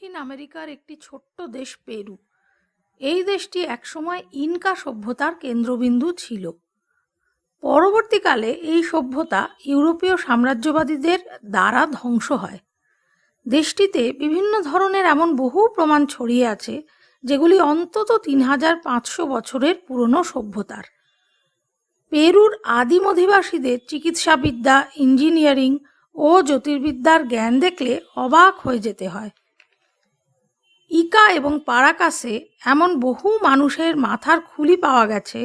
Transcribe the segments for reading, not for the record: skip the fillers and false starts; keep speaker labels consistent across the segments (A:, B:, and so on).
A: দক্ষিণ আমেরিকার একটি ছোট্ট দেশ পেরু। এই দেশটি একসময় ইনকা সভ্যতার কেন্দ্রবিন্দু ছিল। পরবর্তীকালে এই সভ্যতা ইউরোপীয় সাম্রাজ্যবাদীদের দ্বারা ধ্বংস হয়। দেশটিতে বিভিন্ন ধরনের এমন বহু প্রমাণ ছড়িয়ে আছে যেগুলি অন্তত 3500 বছরের পুরনো সভ্যতার। পেরুর আদিম অধিবাসীদের চিকিৎসাবিদ্যা, ইঞ্জিনিয়ারিং ও জ্যোতির্বিদ্যার জ্ঞান দেখলে অবাক হয়ে যেতে হয়। ইকা এবং পারাকাসে এমন বহু মানুষের মাথার খুলি পাওয়া গেছে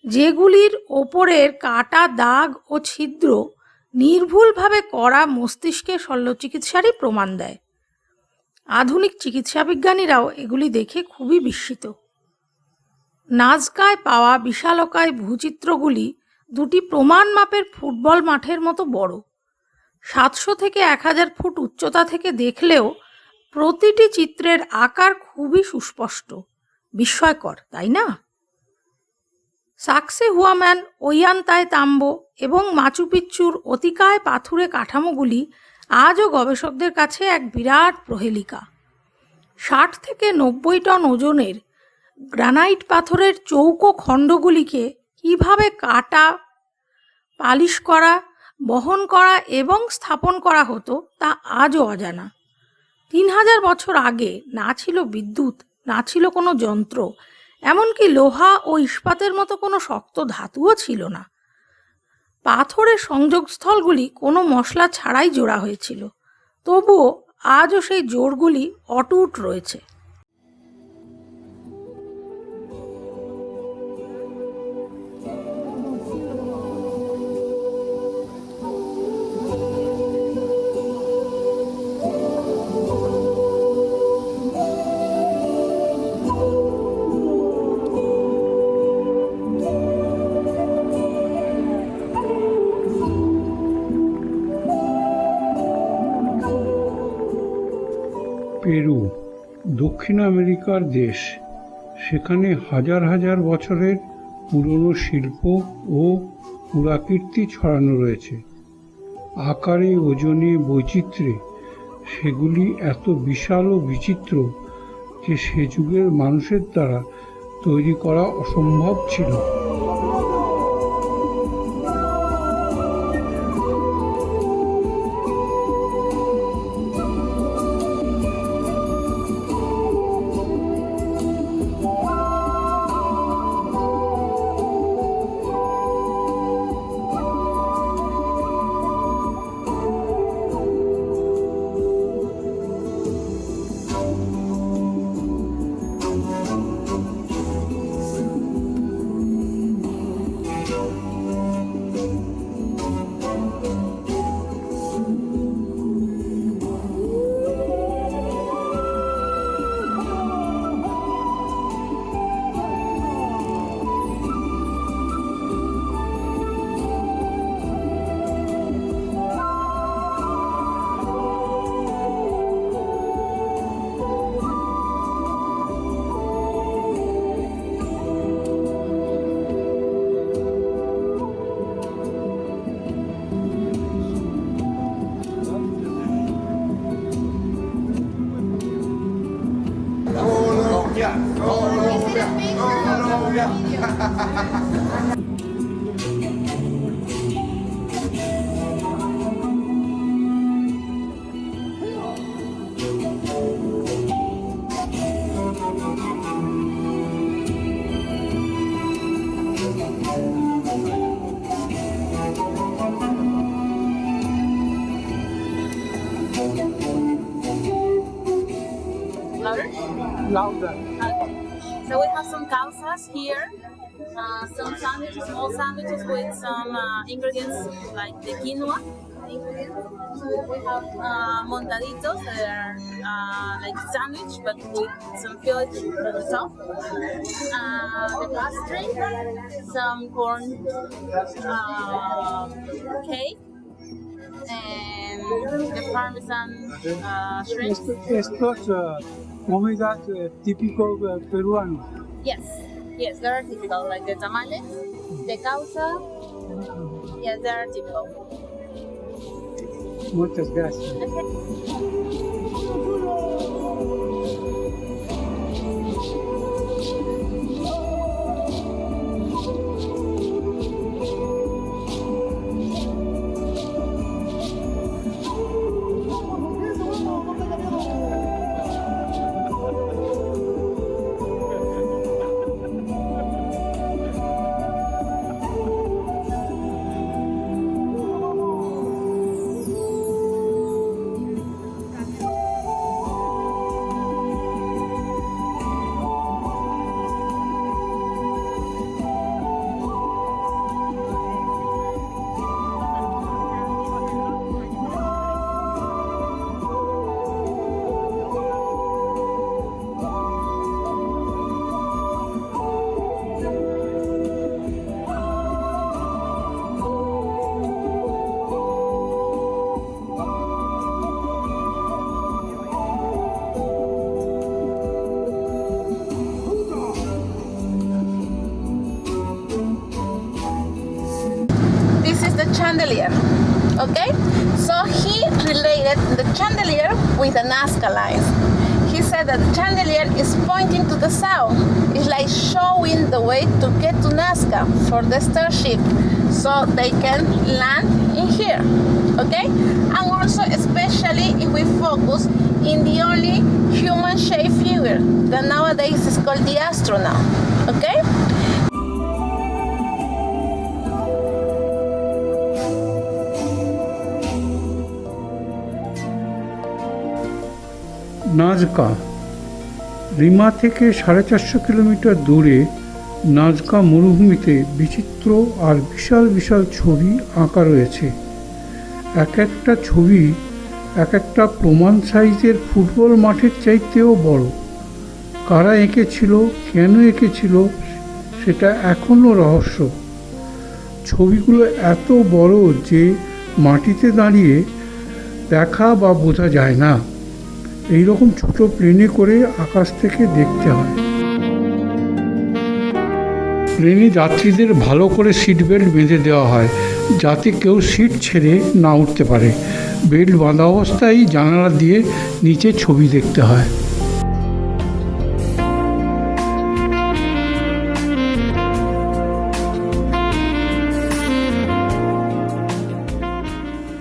A: যেগুলির ওপরের কাটা দাগ ও ছিদ্র নির্ভুলভাবে করা মস্তিষ্কের শল্যচিকিৎসারই প্রমাণ দেয়। আধুনিক চিকিৎসাবিজ্ঞানীরাও এগুলি দেখে খুবই বিস্মিত। নাজকায় পাওয়া বিশালকায় ভূচিত্রগুলি দুটি প্রমাণ মাপের ফুটবল মাঠের মতো বড়। 700 থেকে 1000 ফুট উচ্চতা থেকে দেখলেও প্রতিটি চিত্রের আকার খুবই সুস্পষ্ট। বিস্ময়কর, তাই না? সাকসে হুয়াম্যান, ওয়াল্লান্তায় তাম্বো এবং মাচু পিচ্চুর অতিকায় পাথুরে কাঠামোগুলি আজও গবেষকদের কাছে এক বিরাট প্রহেলিকা। 60 থেকে 90 টন ওজনের গ্রানাইট পাথরের চৌকো খণ্ডগুলিকে কীভাবে কাটা, পালিশ করা, বহন করা এবং স্থাপন করা হতো তা আজও অজানা। 3000 বছর আগে না ছিল বিদ্যুৎ, না ছিল কোনো যন্ত্র, এমনকি লোহা ও ইস্পাতের মতো কোনো শক্ত ধাতুও ছিল না। পাথরের সংযোগস্থলগুলি কোনো মশলা ছাড়াই জোড়া হয়েছিল, তবুও আজও সেই জোড়গুলি অটুট রয়েছে।
B: পেরু দক্ষিণ আমেরিকার দেশ। সেখানে হাজার হাজার বছরের পুরনো শিল্প ও পুরাকীর্তি ছড়ানো রয়েছে। আকারে, ওজনে, বৈচিত্র্যে সেগুলি এত বিশাল ও বিচিত্র যে সে যুগের মানুষের দ্বারা তৈরি করা অসম্ভব ছিল।
C: Louder. So we have some causas here, some sandwiches, small sandwiches with some ingredients like the quinoa. We have montaditos that are like sandwich but with some fillets on the top. The pastry, some corn cake, and the parmesan shrimp.
D: Estos comidas típicos peruanos.
C: Yes, they are typical, like the tamales, the causa. Yes, they are typical.
D: Muchas gracias.
C: Okay. chandelier. Okay, so he related the chandelier with the Nazca lines. He said that the chandelier is pointing to the south. It's like showing the way to get to Nazca for the starship so they can land in here. Okay, and also especially if we focus in the only human-shaped figure that nowadays is called the astronaut. Okay.
B: Nazca Rima থেকে 450 kilometre দূরে Nazca মরুভূমিতে বিচিত্র আর বিশাল বিশাল ছবি আঁকা রয়েছে। এক একটা ছবি এক একটা প্রমাণ সাইজের ফুটবল মাঠের চাইতেও বড়। কারা এঁকেছিল, কেন এঁকেছিল সেটা এখনও রহস্য। ছবিগুলো এত বড় যে মাটিতে দাঁড়িয়ে দেখা বা বোঝা যায় না। এই রকম ছোট প্লেনে করে আকাশ থেকে দেখতে হয়। প্লেনে যাত্রীদের ভালো করে সিট বেল্ট বেঁধে দেওয়া হয় যাতে কেউ সিট ছেড়ে না উঠতে পারে। বেল্ট বাঁধা অবস্থায় জানালা দিয়ে নিচে ছবি দেখতে হয়।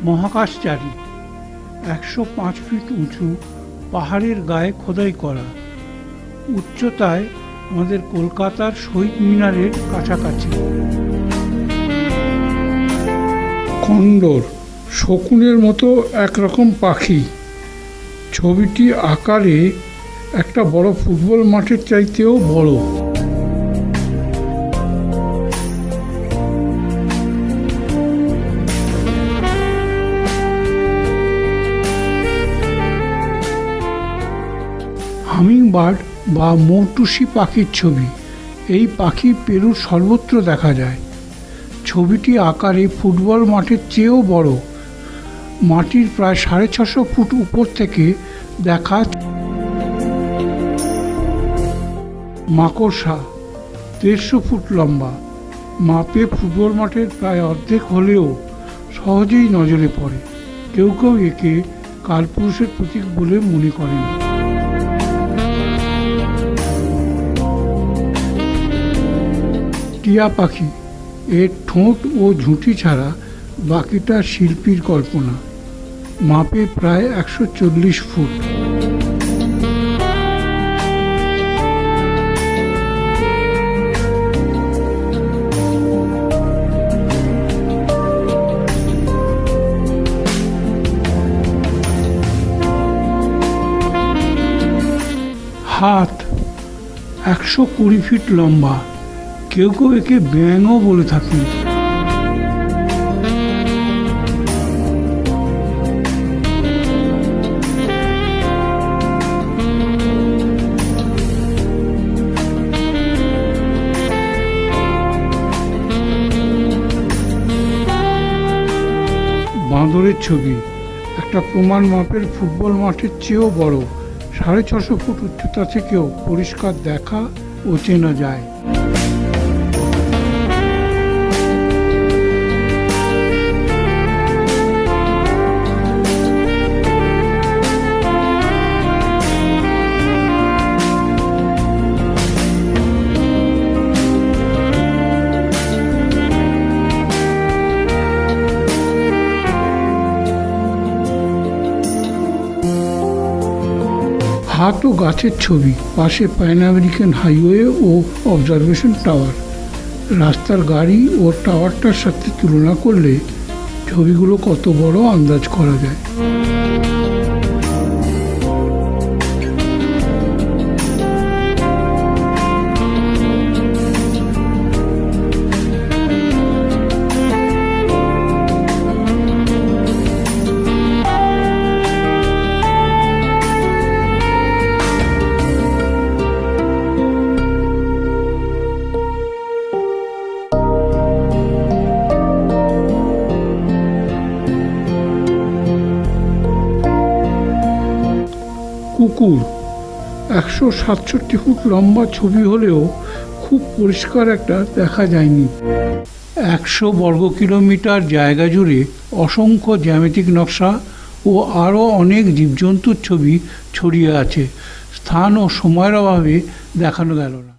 B: মহাকাশচারী 105 ফিট উঁচু পাহাড়ের গায়ে খোদাই করা, উচ্চতায় আমাদের কলকাতার শহীদ মিনারের কাছাকাছি। কন্ডর শকুনের মতো একরকম পাখি। ছবিটি আকারে একটা বড় ফুটবল মাঠের চাইতেও বড়। হামিংবার্ড বা মৌটুসি পাখির ছবি। এই পাখি পেরুর সর্বত্র দেখা যায়। ছবিটি আকারে ফুটবল মাঠের চেয়েও বড়। মাটির প্রায় 650 ফুট উপর থেকে দেখা। মাকড়সা 150 ফুট লম্বা, মাপে ফুটবল মাঠের প্রায় অর্ধেক হলেও সহজেই নজরে পড়ে। কেউ কেউ একে কালপুরুষের প্রতীক বলে মনে করেন। টিয়া পাখি, এর ঠোঁট ও ঝুঁটি ছাড়া বাকিটা শিল্পীর কল্পনা। মাপে প্রায় 140 ফুট। হাত 120 ফিট লম্বা, কেউ কেউ একে ব্যাঙও বলে থাকেন। বাঁদরের ছবি একটা প্রমাণ মাপের ফুটবল মাঠের চেয়েও বড়। 650 ফুট উচ্চতা থেকেও পরিষ্কার দেখা ও চেনা যায়। হাত ও গাছের ছবি। পাশে প্যান আমেরিকান হাইওয়ে ও অবজারভেশন টাওয়ার। রাস্তার গাড়ি ও টাওয়ারটার সাথে তুলনা করলে ছবিগুলো কত বড় আন্দাজ করা যায়। কুকুর 167 ফুট লম্বা ছবি হলেও খুব পরিষ্কার একটা দেখা যায়নি। 100 বর্গ কিলোমিটার জায়গা জুড়ে অসংখ্য জ্যামিতিক নকশা ও আরও অনেক জীবজন্তুর ছবি ছড়িয়ে আছে। স্থান ও সময়ের অভাবে দেখানো গেল না।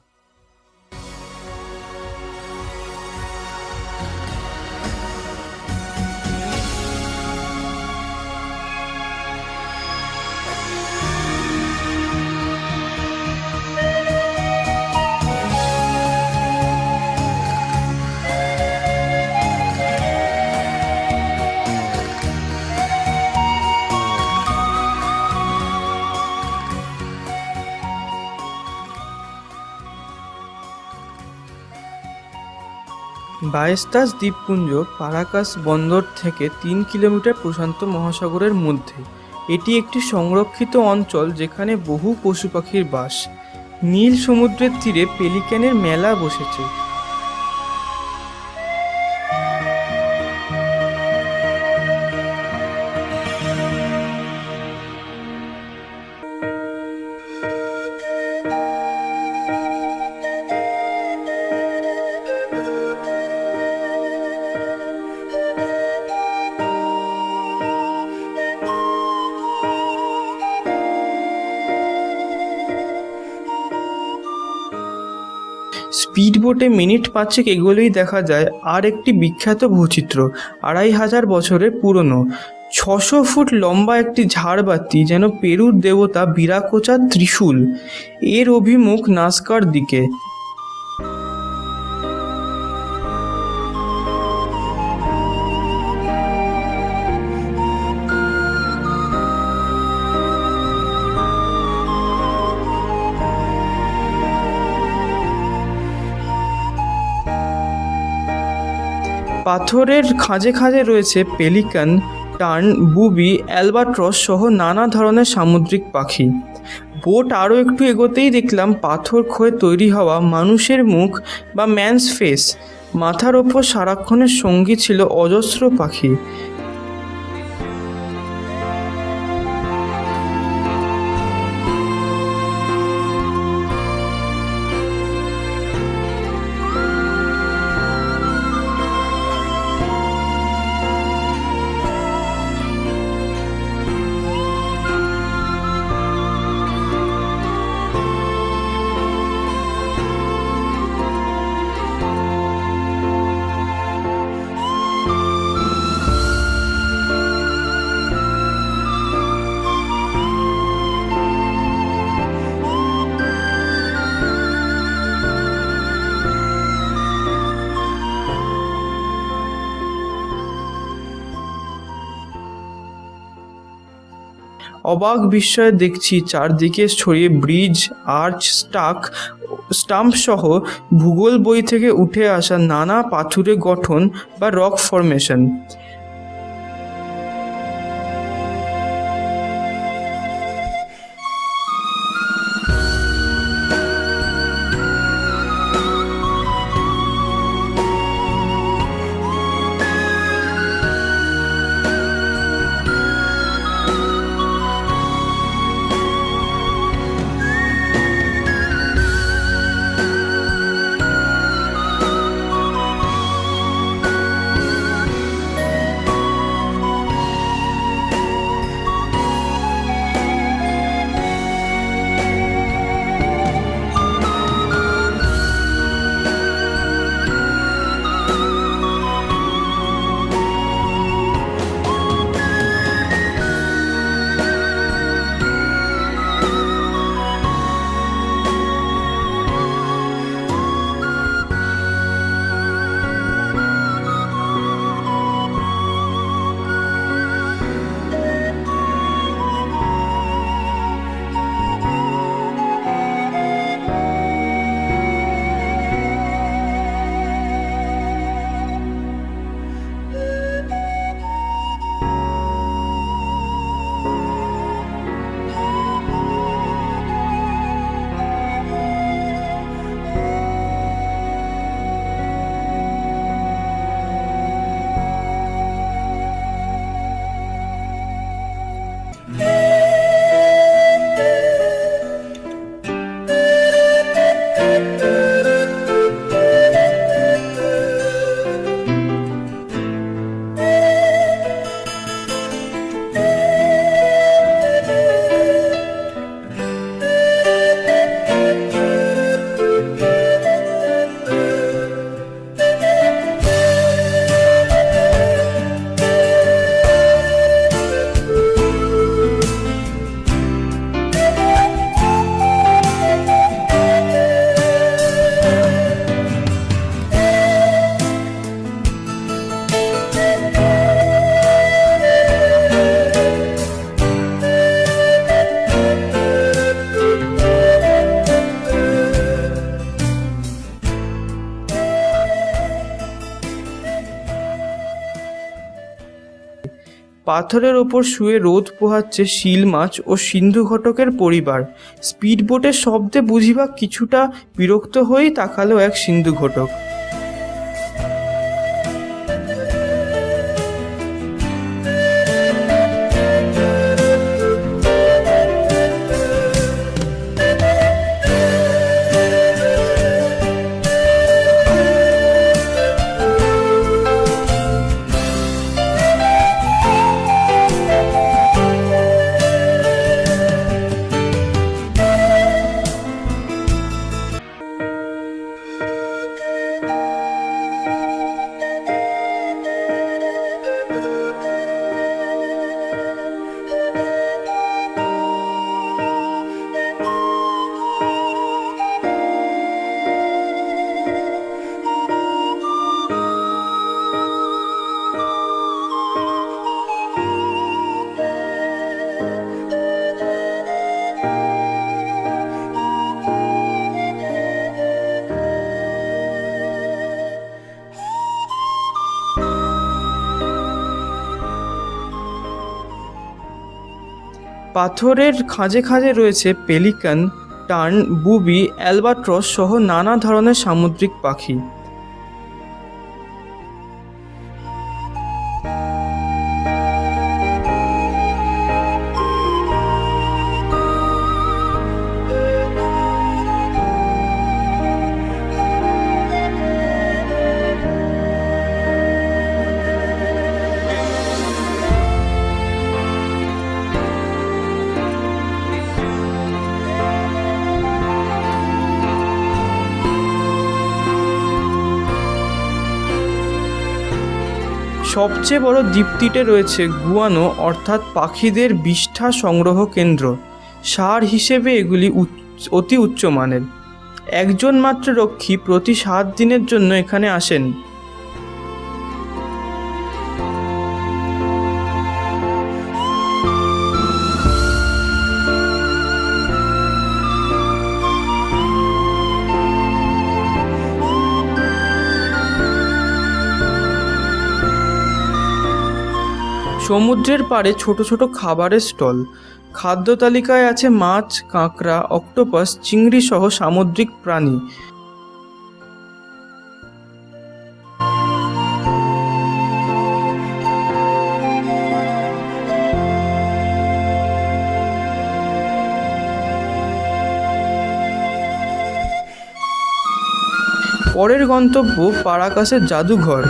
E: বায়েস্তাস দ্বীপপুঞ্জ পারাকাস বন্দর থেকে 3 কিলোমিটার প্রশান্ত মহাসাগরের মধ্যে। এটি একটি সংরক্ষিত অঞ্চল যেখানে বহু পশু পাখির বাস। নীল সমুদ্রের তীরে পেলিক্যানের মেলা বসেছে। স্পিডবোটে মিনিট 5 এগোলেই দেখা যায় আর একটি বিখ্যাত ভূচিত্র, 2500 বছরের পুরনো। 600 ফুট লম্বা একটি ঝাড়বাতি, যেন পেরুর দেবতা বিরাকোচার ত্রিশূল, এর অভিমুখ নাস্কার দিকে। পাথরের খাঁজে খাঁজে রয়েছে পেলিকান, টার্ন, বুবি, অ্যালবাট্রস সহ নানা ধরনের সামুদ্রিক পাখি। বোট আরও একটু এগোতেই দেখলাম পাথর ক্ষয়ে তৈরি হওয়া মানুষের মুখ বা ম্যানস ফেস। মাথার ওপর সারাক্ষণের সঙ্গী ছিল অজস্র পাখি। অবাক বিস্ময়ে দেখছি চারদিকে ছড়িয়ে ব্রিজ, আর্চ, স্টাম্প সহ ভূগোল বই থেকে উঠে আসা নানা পাথুরে গঠন বা রক ফরমেশন। পাথরের ওপর শুয়ে রোদ পোহাচ্ছে শিল মাছ ও সিন্ধু ঘটকের পরিবার। স্পিড বোটের শব্দে বুঝিবা কিছুটা বিরক্ত হয়েই তাকালো এক সিন্ধু ঘটক। পাথরের খাঁজে খাঁজে রয়েছে পেলিকান, টার্ন, বুবি, অ্যালবাট্রস সহ নানা ধরনের সামুদ্রিক পাখি। সবচেয়ে বড় দ্বীপটিতে রয়েছে গুয়ানো অর্থাৎ পাখিদের বিষ্ঠা সংগ্রহ কেন্দ্র। সার হিসেবে এগুলি অতি উচ্চমানের। একজন মাত্র রক্ষী প্রতি 7 দিনের জন্য এখানে আসেন। সমুদ্রের পাড়ে ছোট ছোট খাবারের স্টল। খাদ্য তালিকায় আছে মাছ, কাঁকড়া, অক্টোপাস, চিংড়ি সহ সামুদ্রিক প্রাণী। পরের গন্তব্য পারাকাসের জাদুঘর।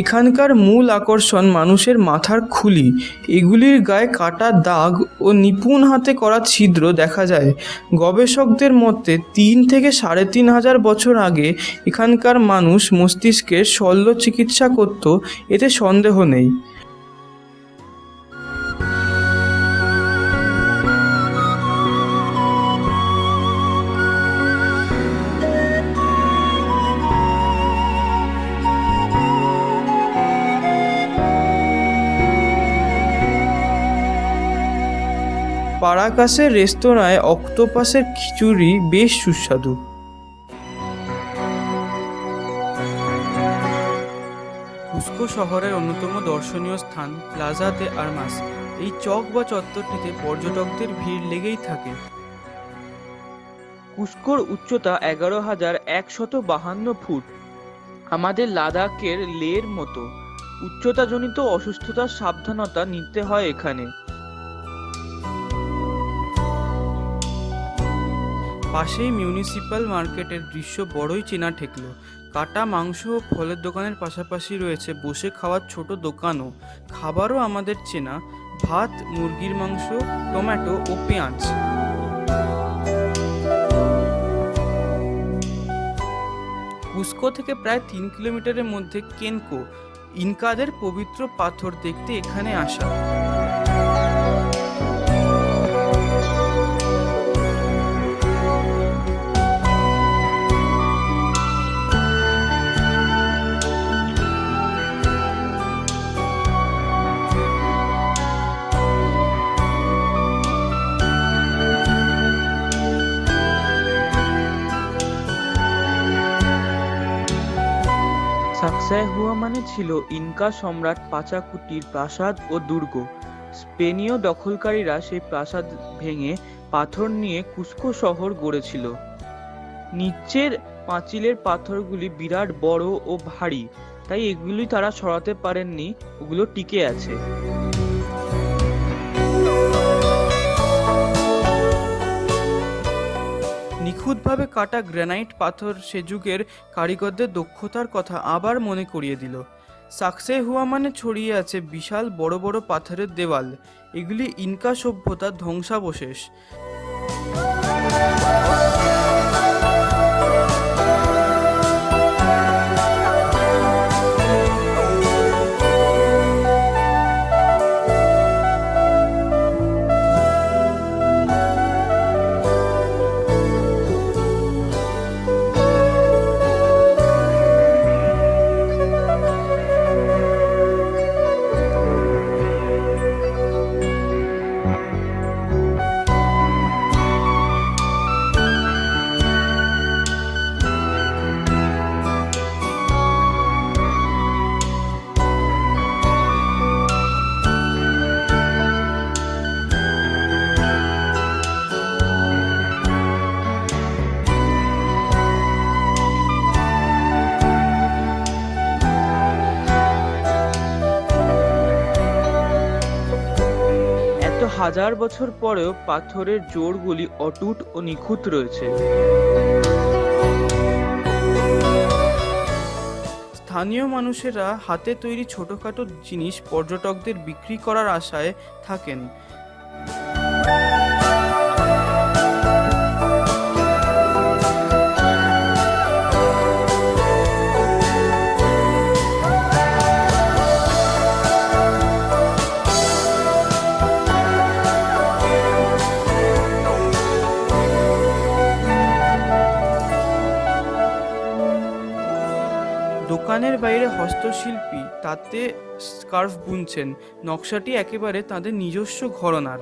E: এখানকার মূল আকর্ষণ মানুষের মাথার খুলি। এগুলির গায়ে কাটা দাগ ও নিপুণ হাতে করা ছিদ্র দেখা যায়। গবেষকদের মতে 3 থেকে 3,500 বছর আগে এখানকার মানুষ মস্তিষ্কের শল্য চিকিৎসা করত, এতে সন্দেহ নেই। পারাকাসের রেস্তোরাঁয় অক্টোপাসের খিচুড়ি বেশ সুস্বাদু। কুস্কো শহরের অন্যতম দর্শনীয় স্থান প্লাজা দে আর্মাস। এই চক বা চত্বরটিতে পর্যটকদের ভিড় লেগেই থাকে। কুস্কোর উচ্চতা 11,152 ফুট। আমাদের লাদাখের লের মতো উচ্চতাজনিত অসুস্থতার সাবধানতা নিতে হয় এখানে। পাশেই মিউনিসিপ্যাল মার্কেটের দৃশ্য বড়ই চেনা ঠেকল। কাটা মাংস ও ফলের দোকানের পাশাপাশি রয়েছে বসে খাওয়ার ছোট দোকানও। খাবারও আমাদের চেনা, ভাত, মুরগির মাংস, টমেটো ও পেঁয়াজ। কুস্কো থেকে প্রায় 3 কিলোমিটারের মধ্যে কেনকো, ইনকাদের পবিত্র পাথর দেখতে এখানে আসা।
F: সাকসাইহুয়ামানে ছিল ইনকা সম্রাট পাচাকুতির প্রাসাদ ও দুর্গ। স্পেনীয় দখলকারীরা সেই প্রাসাদ ভেঙে পাথর নিয়ে কুস্কো শহর গড়েছিল। নিচের পাঁচিলের পাথরগুলি বিরাট বড় ও ভারী, তাই এগুলি তারা সরাতে পারেননি, ওগুলো টিকে আছে।
E: নিখুঁতভাবে কাটা গ্রানাইট পাথর সে যুগের কারিগরদের দক্ষতার কথা আবার মনে করিয়ে দিল। সাকসাইহুয়ামানে ছড়িয়ে আছে বিশাল বড় বড় পাথরের দেওয়াল, এগুলি ইনকা সভ্যতার ধ্বংসাবশেষ।
F: এত হাজার বছর পরেও পাথরের জোড়গুলি অটুট ও নিখুঁত রয়েছে।
E: স্থানীয় মানুষেরা হাতে তৈরি ছোটখাটো জিনিস পর্যটকদের বিক্রি করার আশায় থাকেন। দোকানের বাইরে হস্তশিল্পী তাতে স্কার্ফ বুনছেন, নকশাটি একেবারে তাদের নিজস্ব ঘরানার।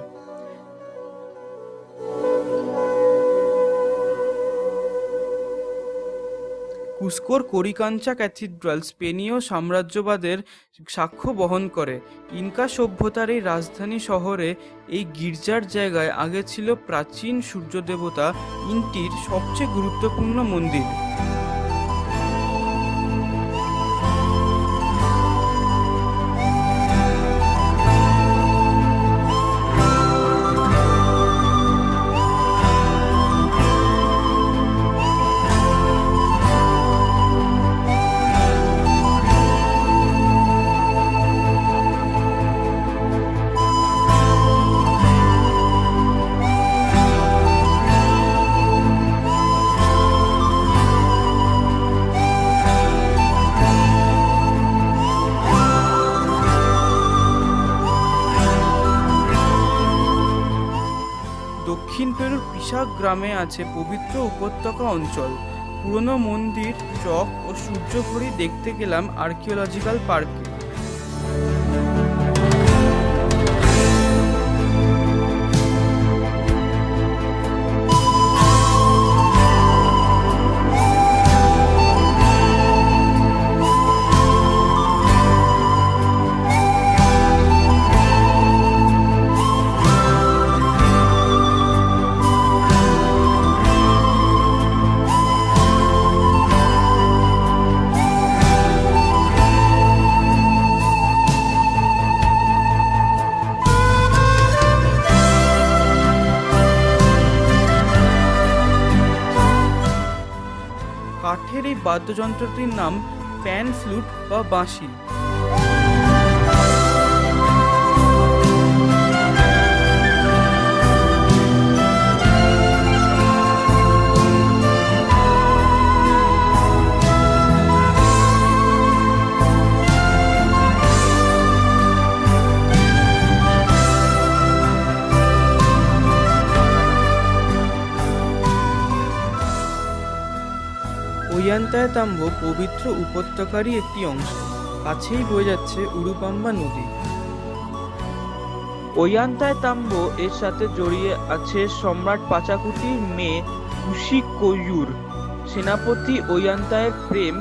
E: কুস্কোর কোরিকাঞ্চা ক্যাথিড্রাল স্পেনীয় সাম্রাজ্যবাদের সাক্ষ্য বহন করে। ইনকা সভ্যতার এই রাজধানী শহরে এই গির্জার জায়গায় আগে ছিল প্রাচীন সূর্যদেবতা ইনটির সবচেয়ে গুরুত্বপূর্ণ মন্দির। দক্ষিণ পেরুর পিসাক গ্রামে আছে পবিত্র উপত্যকা অঞ্চল। পুরনো মন্দির, চক ও সূর্যঘড়ি দেখতে গেলাম আর্কিওলজিক্যাল পার্কে। কাঠের এই বাদ্যযন্ত্রটির নাম প্যান ফ্লুট বা বাঁশি। ওয়াইন্তায়াতাম্বো পবিত্র উপত্যকারই একটি অংশ। কাছেই বয়ে যাচ্ছে উরুপাম্বা নদী।
F: ওয়াইন্তায়াতাম্বো এর সাথে জড়িয়ে আছে সম্রাট পাচাকুতির মেয়ে কুশিকোয়ুর। সেনাপতি ওয়াইন্তায়ের প্রেম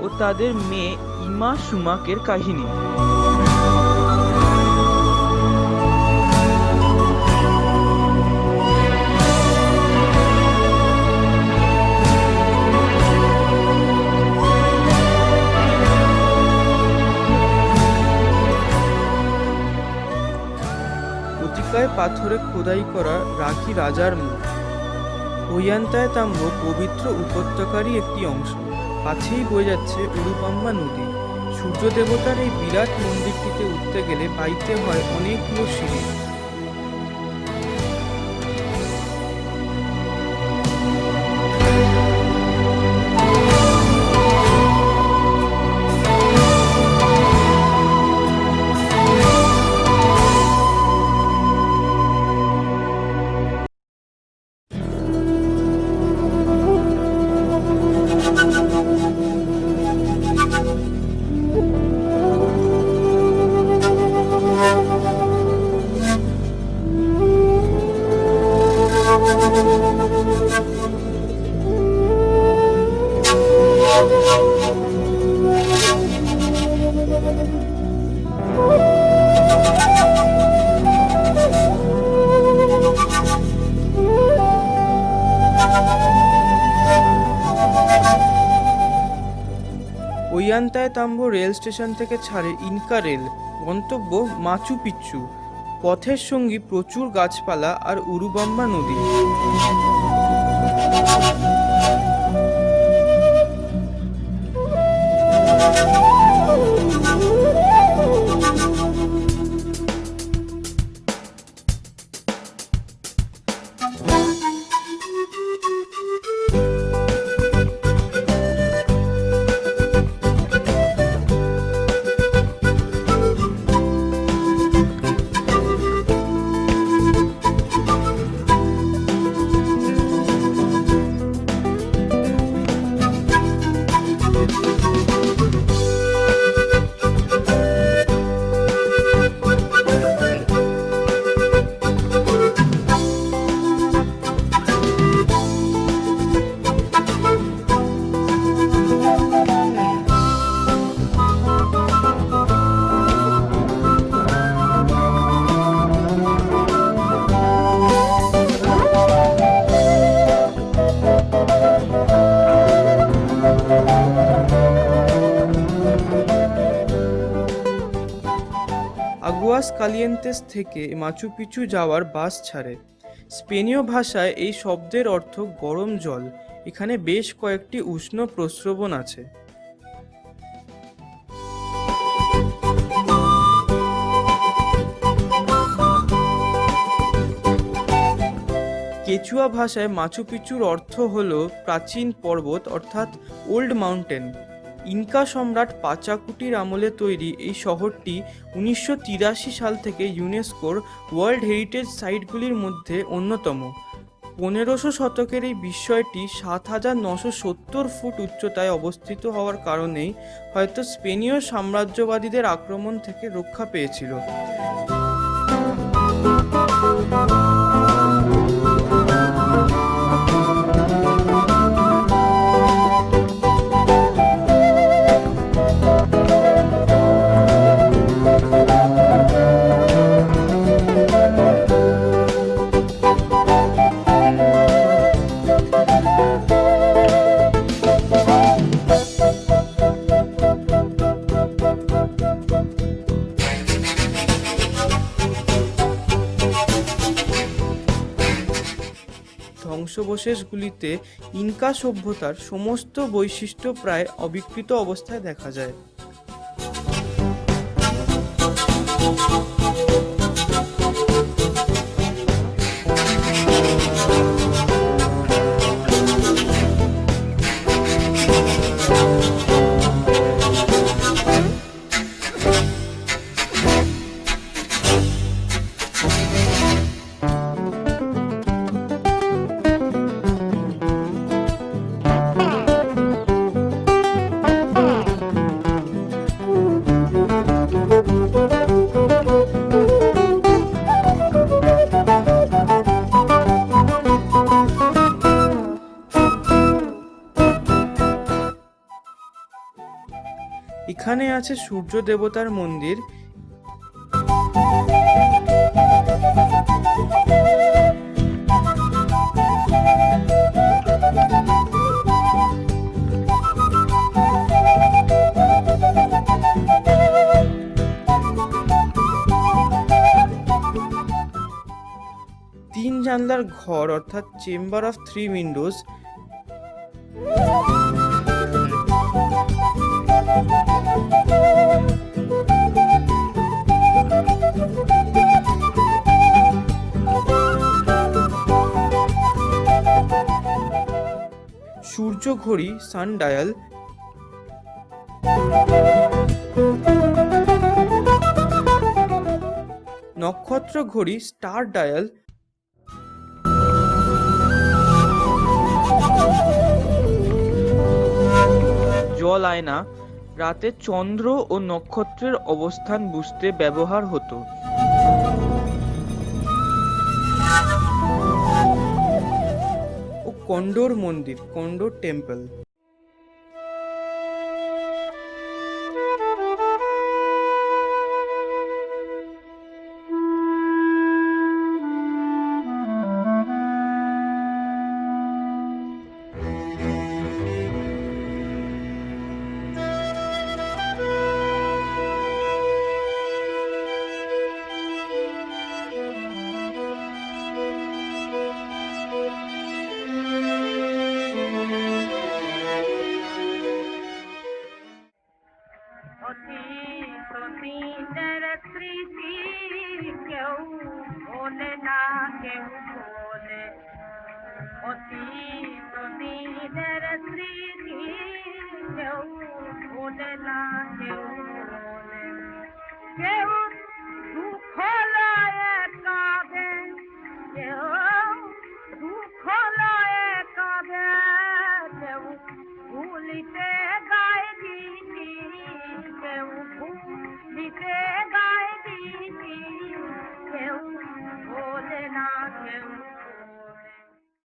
F: ও তাদের মেয়ে ইমা সুমাকের কাহিনী। অতিকায় পাথরে খোদাই করা রাখি রাজার মুখ। ওয়াইয়ান্তায় তাম্ব পবিত্র উপত্যকারই একটি অংশ। কাছেই বয়ে যাচ্ছে উরুপাম্বা নদী। সূর্য দেবতার এই বিরাট মন্দিরটিতে উঠতে গেলে বাইতে হয় অনেকগুলো সিঁড়ি। ওয়াইয়ান্তায় তাম্ব রেল স্টেশন থেকে ছাড়ে ইনকা রেল, গন্তব্য মাচু পিচ্চু। পথের সঙ্গী প্রচুর গাছপালা আর উরুবাম্বা নদী। আগুয়াস কালিয়েন্তেস থেকে মাচু পিচু যাওয়ার বাস ছাড়ে। স্পেনীয় ভাষায় এই শব্দের অর্থ গরম জল। এখানে বেশ কয়েকটি উষ্ণ প্রস্রবণ আছে। কেচুয়া ভাষায় মাচু পিচুর অর্থ হল প্রাচীন পর্বত, অর্থাৎ ওল্ড মাউন্টেন। ইনকা সম্রাট পাচাকুটির আমলে তৈরি এই শহরটি 1983 সাল থেকে ইউনেস্কোর ওয়ার্ল্ড হেরিটেজ সাইটগুলির মধ্যে অন্যতম। 1500 শতকের এই বিস্ময়টি 7970 ফুট উচ্চতায় অবস্থিত হওয়ার কারণেই হয়তো স্পেনীয় সাম্রাজ্যবাদীদের আক্রমণ থেকে রক্ষা পেয়েছিল। ধ্বংসাবশেষগুলিতে ইনকা সভ্যতার সমস্ত বৈশিষ্ট্য প্রায় অবিকৃত অবস্থায় দেখা যায়।
E: এখানে আছে সূর্য দেবতার মন্দির। তিন জানলার ঘর অর্থাৎ চেম্বার অফ থ্রি উইন্ডোজ। সূর্য ঘড়ি সানডায়াল। নক্ষত্র ঘড়ি স্টার ডায়াল।
F: জল আয়না রাতে চন্দ্র ও নক্ষত্রের অবস্থান বুঝতে ব্যবহার হতো।
E: ও কন্ডোর মন্দির, কন্ডোর টেম্পল।
G: অতীত দিনের স্মৃতি কেউ বলে না, কেউ বলে। অতীত দিনের স্মৃতি কেউ বলে না, কেউ বলে। কেউ